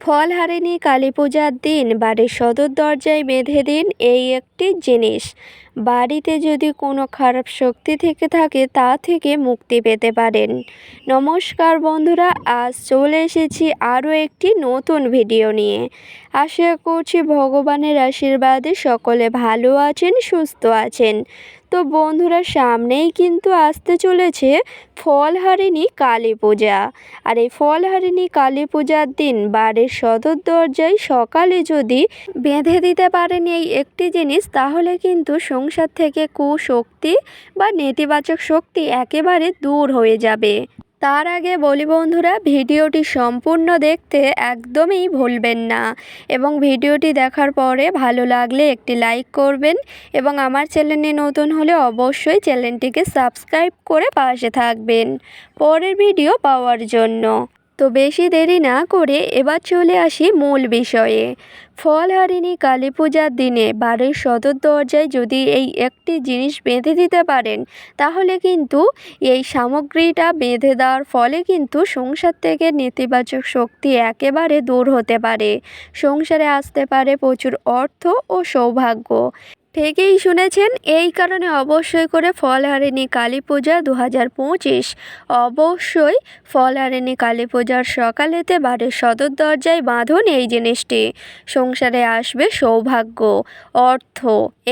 ফলহারিণী কালীপূজার দিন বাড়ির সদর দরজায় বেঁধে দিন এই একটি জিনিস। বাড়িতে যদি কোনো খারাপ শক্তি থেকে থাকে তা থেকে মুক্তি পেতে পারেন। নমস্কার বন্ধুরা, আজ চলে এসেছি আরও একটি নতুন ভিডিও নিয়ে। আশা করছি ভগবানের আশীর্বাদে সকলে ভালো আছেন, সুস্থ আছেন। তো বন্ধুরা, সামনেই কিন্তু আসতে চলেছে ফলহারিণী কালী পূজা। আর এই ফলহারিণী কালী পূজার দিন বাড়ির সদর দরজায় সকালে যদি বেঁধে দিতে পারেন এই একটি জিনিস, তাহলে কিন্তু সংসার থেকে কুশক্তি বা নেতিবাচক শক্তি একেবারে দূর হয়ে যাবে। তার আগে বলি বন্ধুরা, ভিডিওটি সম্পূর্ণ দেখতে একদমই ভুলবেন না এবং ভিডিওটি দেখার পরে ভালো লাগলে একটি লাইক করবেন এবং আমার চ্যানেলে নতুন হলে অবশ্যই চ্যানেলটিকে সাবস্ক্রাইব করে পাশে থাকবেন পরের ভিডিও পাওয়ার জন্য। তো বেশি দেরি না করে এবার চলে আসি মূল বিষয়ে। ফলহারিণী কালী পূজার দিনে বাড়ির সদর দরজায় যদি এই একটি জিনিস বেঁধে দিতে পারেন, তাহলে কিন্তু এই সামগ্রীটা বেঁধে দেওয়ার ফলে কিন্তু সংসার থেকে নেতিবাচক শক্তি একেবারে দূর হতে পারে। সংসারে আসতে পারে প্রচুর অর্থ ও সৌভাগ্য। ঠিকই শুনেছেন, এই কারণে অবশ্যই করে ফলহারিণী কালী পূজা 2025 অবশ্যই ফলহারিণী কালী পূজার সকালেতে বাড়ির সদর দরজায় বাঁধুন এই জিনিসটি। সংসারে আসবে সৌভাগ্য, অর্থ।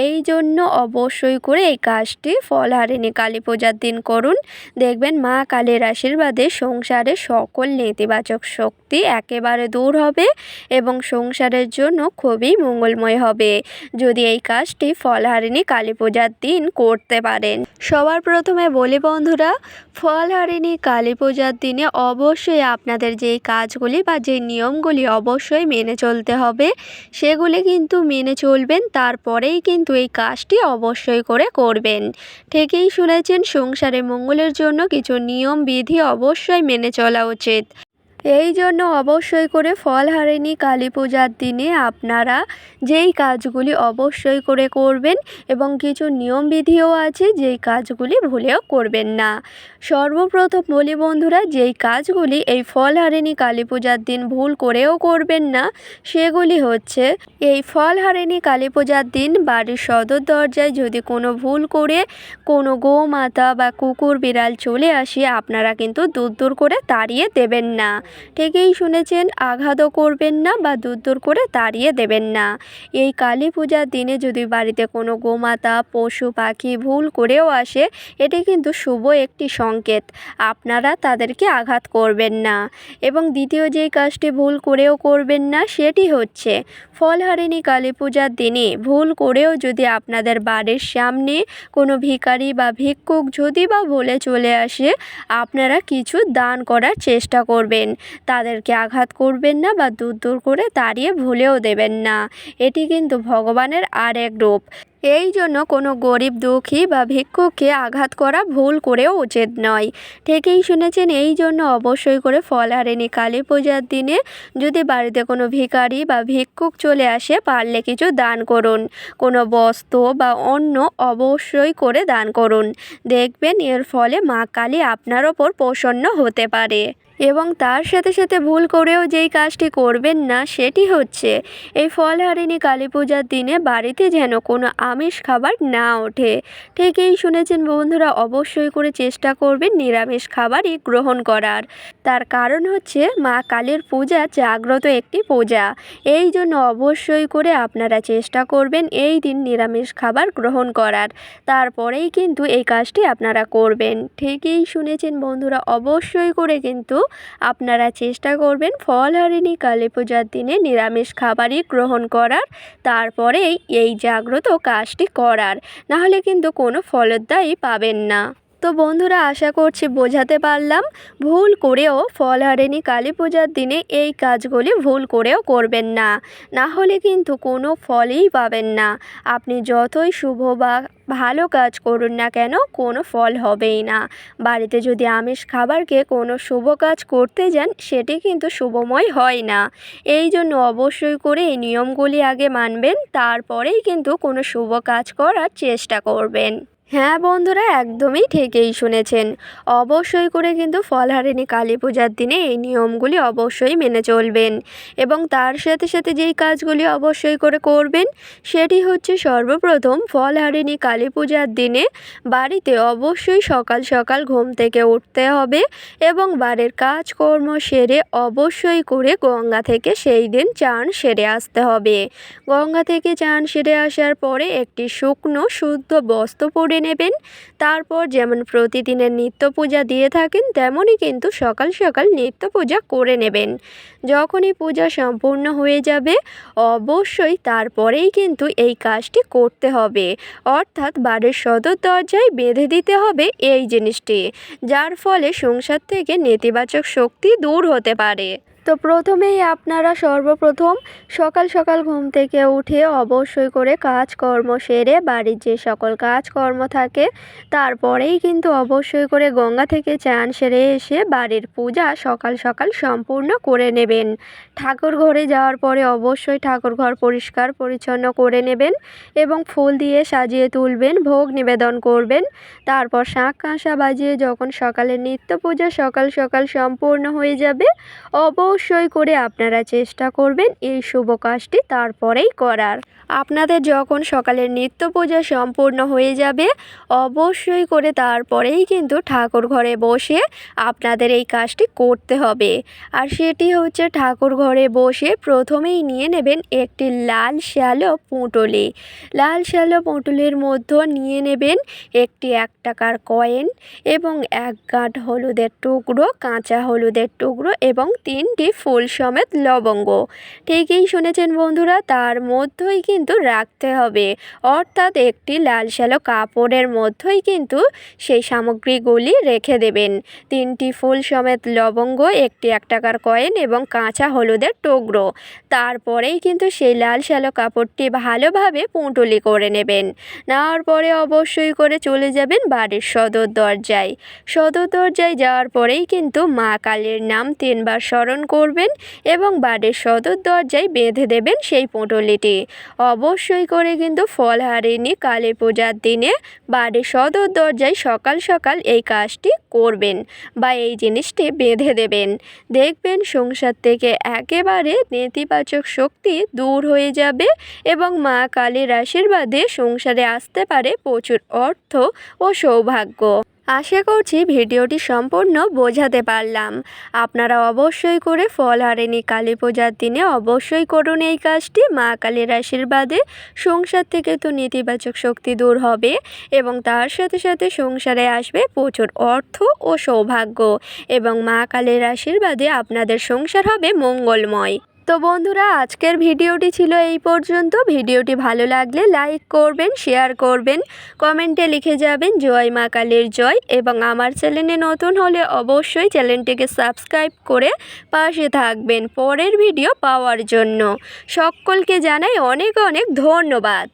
এই জন্য অবশ্যই করে এই কাজটি ফলহারিণী কালী পূজার দিন করুন। দেখবেন মা কালীর আশীর্বাদে সংসারে সকল নেতিবাচক শক্তি একেবারে দূর হবে এবং সংসারের জন্য খুবই মঙ্গলময় হবে যদি এই কাজটি ফলহারিণী কালী পূজার দিন করতে পারেন। সবার প্রথমে বলি বন্ধুরা, ফলহারিণী কালী পূজার দিনে অবশ্যই আপনাদের যেই কাজগুলি বা যে নিয়মগুলি অবশ্যই মেনে চলতে হবে, সেগুলি কিন্তু মেনে চলবেন। তারপরেই কিন্তু এই কাজটি অবশ্যই করে করবেন। ঠিকই শুনেছেন, সংসারে মঙ্গলের জন্য কিছু নিয়ম বিধি অবশ্যই মেনে চলা উচিত। এই জন্য অবশ্যই করে ফলহারিণী কালী পূজার দিনে আপনারা যেই কাজগুলি অবশ্যই করে করবেন এবং কিছু নিয়মবিধিও আছে যেই কাজগুলি ভুলেও করবেন না। সর্বপ্রথম বলি বন্ধুরা, যেই কাজগুলি এই ফলহারিণী কালী পূজার দিন ভুল করেও করবেন না, সেগুলি হচ্ছে এই ফলহারিণী কালী পূজার দিন বাড়ির সদর দরজায় যদি কোনো ভুল করে কোনো গোমাতা বা কুকুর বিড়াল চলে আসে, আপনারা কিন্তু দূর করে তাড়িয়ে দেবেন না। ঠিকই শুনেছেন, আঘাতও করবেন না বা দূর করে তাড়িয়ে দেবেন না। এই কালী পূজার দিনে যদি বাড়িতে কোনো গোমাতা, পশু পাখি ভুল করেও আসে, এটি কিন্তু শুভ একটি সংকেত। আপনারা তাদেরকে আঘাত করবেন না। এবং দ্বিতীয় যেই কাজটি ভুল করেও করবেন না, সেটি হচ্ছে ফলহারিণী কালী পূজার দিনে ভুল করেও যদি আপনাদের বাড়ির সামনে কোনো ভিখারি বা ভিক্ষুক যদি বা ভুলে চলে আসে, আপনারা কিছু দান করার চেষ্টা করবেন। তাদেরকে আঘাত করবেন না বা দূর করে তাড়িয়ে ভুলেও দেবেন না। এটি কিন্তু ভগবানের আর এক রূপ। এই জন্য কোনো গরিব দুঃখী বা ভিক্ষুককে আঘাত করা ভুল করেও উচিত নয়। ঠিকই শুনেছেন, এই জন্য অবশ্যই করে ফলহারিণী কালী পূজার দিনে যদি বাড়িতে কোনো ভিখারি বা ভিক্ষুক চলে আসে, পারলে কিছু দান করুন। কোনো বস্ত্র বা অন্ন অবশ্যই করে দান করুন। দেখবেন এর ফলে মা কালী আপনার ওপর প্রসন্ন হতে পারে। এবং তার সাথে সাথে ভুল করেও যেই কাজটি করবেন না, সেটি হচ্ছে এই ফলহারিণী কালী পূজার দিনে বাড়িতে যেন কোনো আমিষ খাবার না ওঠে। ঠিকই শুনেছেন বন্ধুরা, অবশ্যই করে চেষ্টা করবেন নিরামিষ খাবারই গ্রহণ করার। তার কারণ হচ্ছে মা কালীর পূজা জাগ্রত একটি পূজা। এই জন্য অবশ্যই করে আপনারা চেষ্টা করবেন এই দিন নিরামিষ খাবার গ্রহণ করার। তারপরেই কিন্তু এই কাজটি আপনারা করবেন। ঠিকই শুনেছেন বন্ধুরা, অবশ্যই করে কিন্তু আপনারা চেষ্টা করবেন ফলহারিণী কালী পূজার দিনে নিরামিষ খাবারই গ্রহণ করার, তারপরেই এই জাগ্রত কাজটি করার। নাহলে কিন্তু কোনো ফলদায়ী পাবেন না। তো বন্ধুরা, আশা করছি বোঝাতে পারলাম। ভুল করেও ফলহারিণী কালী পূজার দিনে এই কাজগুলি ভুল করেও করবেন না, না হলে কিন্তু কোনো ফলই পাবেন না। আপনি যতই শুভ বা ভালো কাজ করুন না কেন, কোনো ফল হবেই না। বাড়িতে যদি আমিষ খাবারকে কোনো শুভ কাজ করতে যান, সেটি কিন্তু শুভময় হয় না। এই জন্য অবশ্যই করে এই নিয়মগুলি আগে মানবেন, তারপরেই কিন্তু কোনো শুভ কাজ করার চেষ্টা করবেন। হ্যাঁ বন্ধুরা, একদমই ঠিকই শুনেছেন। অবশ্যই করে কিন্তু ফলহারিণী কালী পূজার দিনে এই নিয়মগুলি অবশ্যই মেনে চলবেন এবং তার সাথে সাথে যেই কাজগুলি অবশ্যই করে করবেন সেটি হচ্ছে সর্বপ্রথম ফলহারিণী কালী পূজার দিনে বাড়িতে অবশ্যই সকাল সকাল ঘুম থেকে উঠতে হবে এবং বাড়ির কাজকর্ম সেরে অবশ্যই করে গঙ্গা থেকে সেই দিন চান সেরে আসতে হবে। গঙ্গা থেকে চান সেরে আসার পরে একটি শুকনো শুদ্ধ বস্ত্র পরে নেবেন। তারপর যেমন প্রতিদিনের নিত্য পূজা দিয়ে থাকেন তেমনই কিন্তু সকাল সকাল নিত্য পূজা করে নেবেন। যখনই পূজা সম্পূর্ণ হয়ে যাবে অবশ্যই তারপরেই কিন্তু এই কাজটি করতে হবে, অর্থাৎ বাড়ির সদর দরজায় বেঁধে দিতে হবে এই জিনিসটি, যার ফলে সংসার থেকে নেতিবাচক শক্তি দূর হতে পারে। তো প্রথমেই আপনারা সর্বপ্রথম সকাল সকাল ঘুম থেকে উঠে অবশ্যই করে কাজকর্ম সেরে বাড়ির যে সকল কাজকর্ম থাকে তারপরেই কিন্তু অবশ্যই করে গঙ্গা থেকে চান সেরে এসে বাড়ির পূজা সকাল সকাল সম্পূর্ণ করে নেবেন। ঠাকুর ঘরে যাওয়ার পরে অবশ্যই ঠাকুর ঘর পরিষ্কার পরিচ্ছন্ন করে নেবেন এবং ফুল দিয়ে সাজিয়ে তুলবেন, ভোগ নিবেদন করবেন। তারপর শাঁখ কাঁসা বাজিয়ে যখন সকালের নিত্য পূজা সকাল সকাল সম্পূর্ণ হয়ে যাবে অবশ্যই করে আপনারা চেষ্টা করবেন এই শুভ কাজটি তারপরেই করার। আপনাদের যখন সকালের নিত্য পূজা সম্পূর্ণ হয়ে যাবে অবশ্যই করে তারপরেই কিন্তু ঠাকুর ঘরে বসে আপনাদের এই কাজটি করতে হবে। আর সেটি হচ্ছে ঠাকুর ঘরে বসে প্রথমেই নিয়ে নেবেন একটি লাল শ্যালো পুঁটুলি। লাল শ্যালো পুঁটুলির মধ্যে নিয়ে নেবেন একটি 1 টাকার কয়েন এবং 1 গাঁট হলুদের টুকরো, কাঁচা হলুদের টুকরো এবং 3টি ফুল সমেত লবঙ্গ। ঠিকই শুনেছেন বন্ধুরা, তার মধ্যেই কিন্তু রাখতে হবে, অর্থাৎ একটি লাল শ্যালো কাপড়ের মধ্যেই কিন্তু সেই সামগ্রীগুলি রেখে দেবেন। 3টি ফুল সমেত লবঙ্গ, একটি 1 টাকার কয়েন এবং কাঁচা হলুদের টুকরো। তারপরেই কিন্তু সেই লাল শ্যালো কাপড়টি ভালোভাবে পুঁটুলি করে নেবেন। নেওয়ার পরে অবশ্যই করে চলে যাবেন বাড়ির সদর দরজায়। সদর দরজায় যাওয়ার পরেই কিন্তু মা কালীর নাম 3 বার স্মরণ করবেন এবং বাড়ির সদর দরজায় বেঁধে দেবেন সেই পুঁটুলিটি। অবশ্যই করে কিন্তু ফলহারিণী কালী পূজার দিনে বাড়ির সদর দরজায় সকাল সকাল এই কাজটি করবেন বা এই জিনিসটি বেঁধে দেবেন। দেখবেন সংসার থেকে একেবারে নেতিবাচক শক্তি দূর হয়ে যাবে এবং মা কালীর আশীর্বাদে সংসারে আসতে পারে প্রচুর অর্থ ও সৌভাগ্য। আশা করছি ভিডিওটি সম্পূর্ণ বোঝাতে পারলাম। আপনারা অবশ্যই করে ফলহারিণী কালী পূজার দিনে অবশ্যই করুন এই কাজটি। মা কালীর আশীর্বাদে সংসার থেকে তো নেতিবাচক শক্তি দূর হবে এবং তার সাথে সাথে সংসারে আসবে প্রচুর অর্থ ও সৌভাগ্য এবং মা কালীর আশীর্বাদে আপনাদের সংসার হবে মঙ্গলময়। তো বন্ধুরা, আজকের ভিডিওটি ছিল এই পর্যন্ত। ভিডিওটি ভালো লাগলে লাইক করবেন, শেয়ার করবেন, কমেন্টে লিখে যাবেন জয় মা কালীর জয় এবং আমার চ্যানেলে নতুন হলে অবশ্যই চ্যানেলটিকে সাবস্ক্রাইব করে পাশে থাকবেন পরের ভিডিও পাওয়ার জন্য। সকলকে জানাই অনেক অনেক ধন্যবাদ।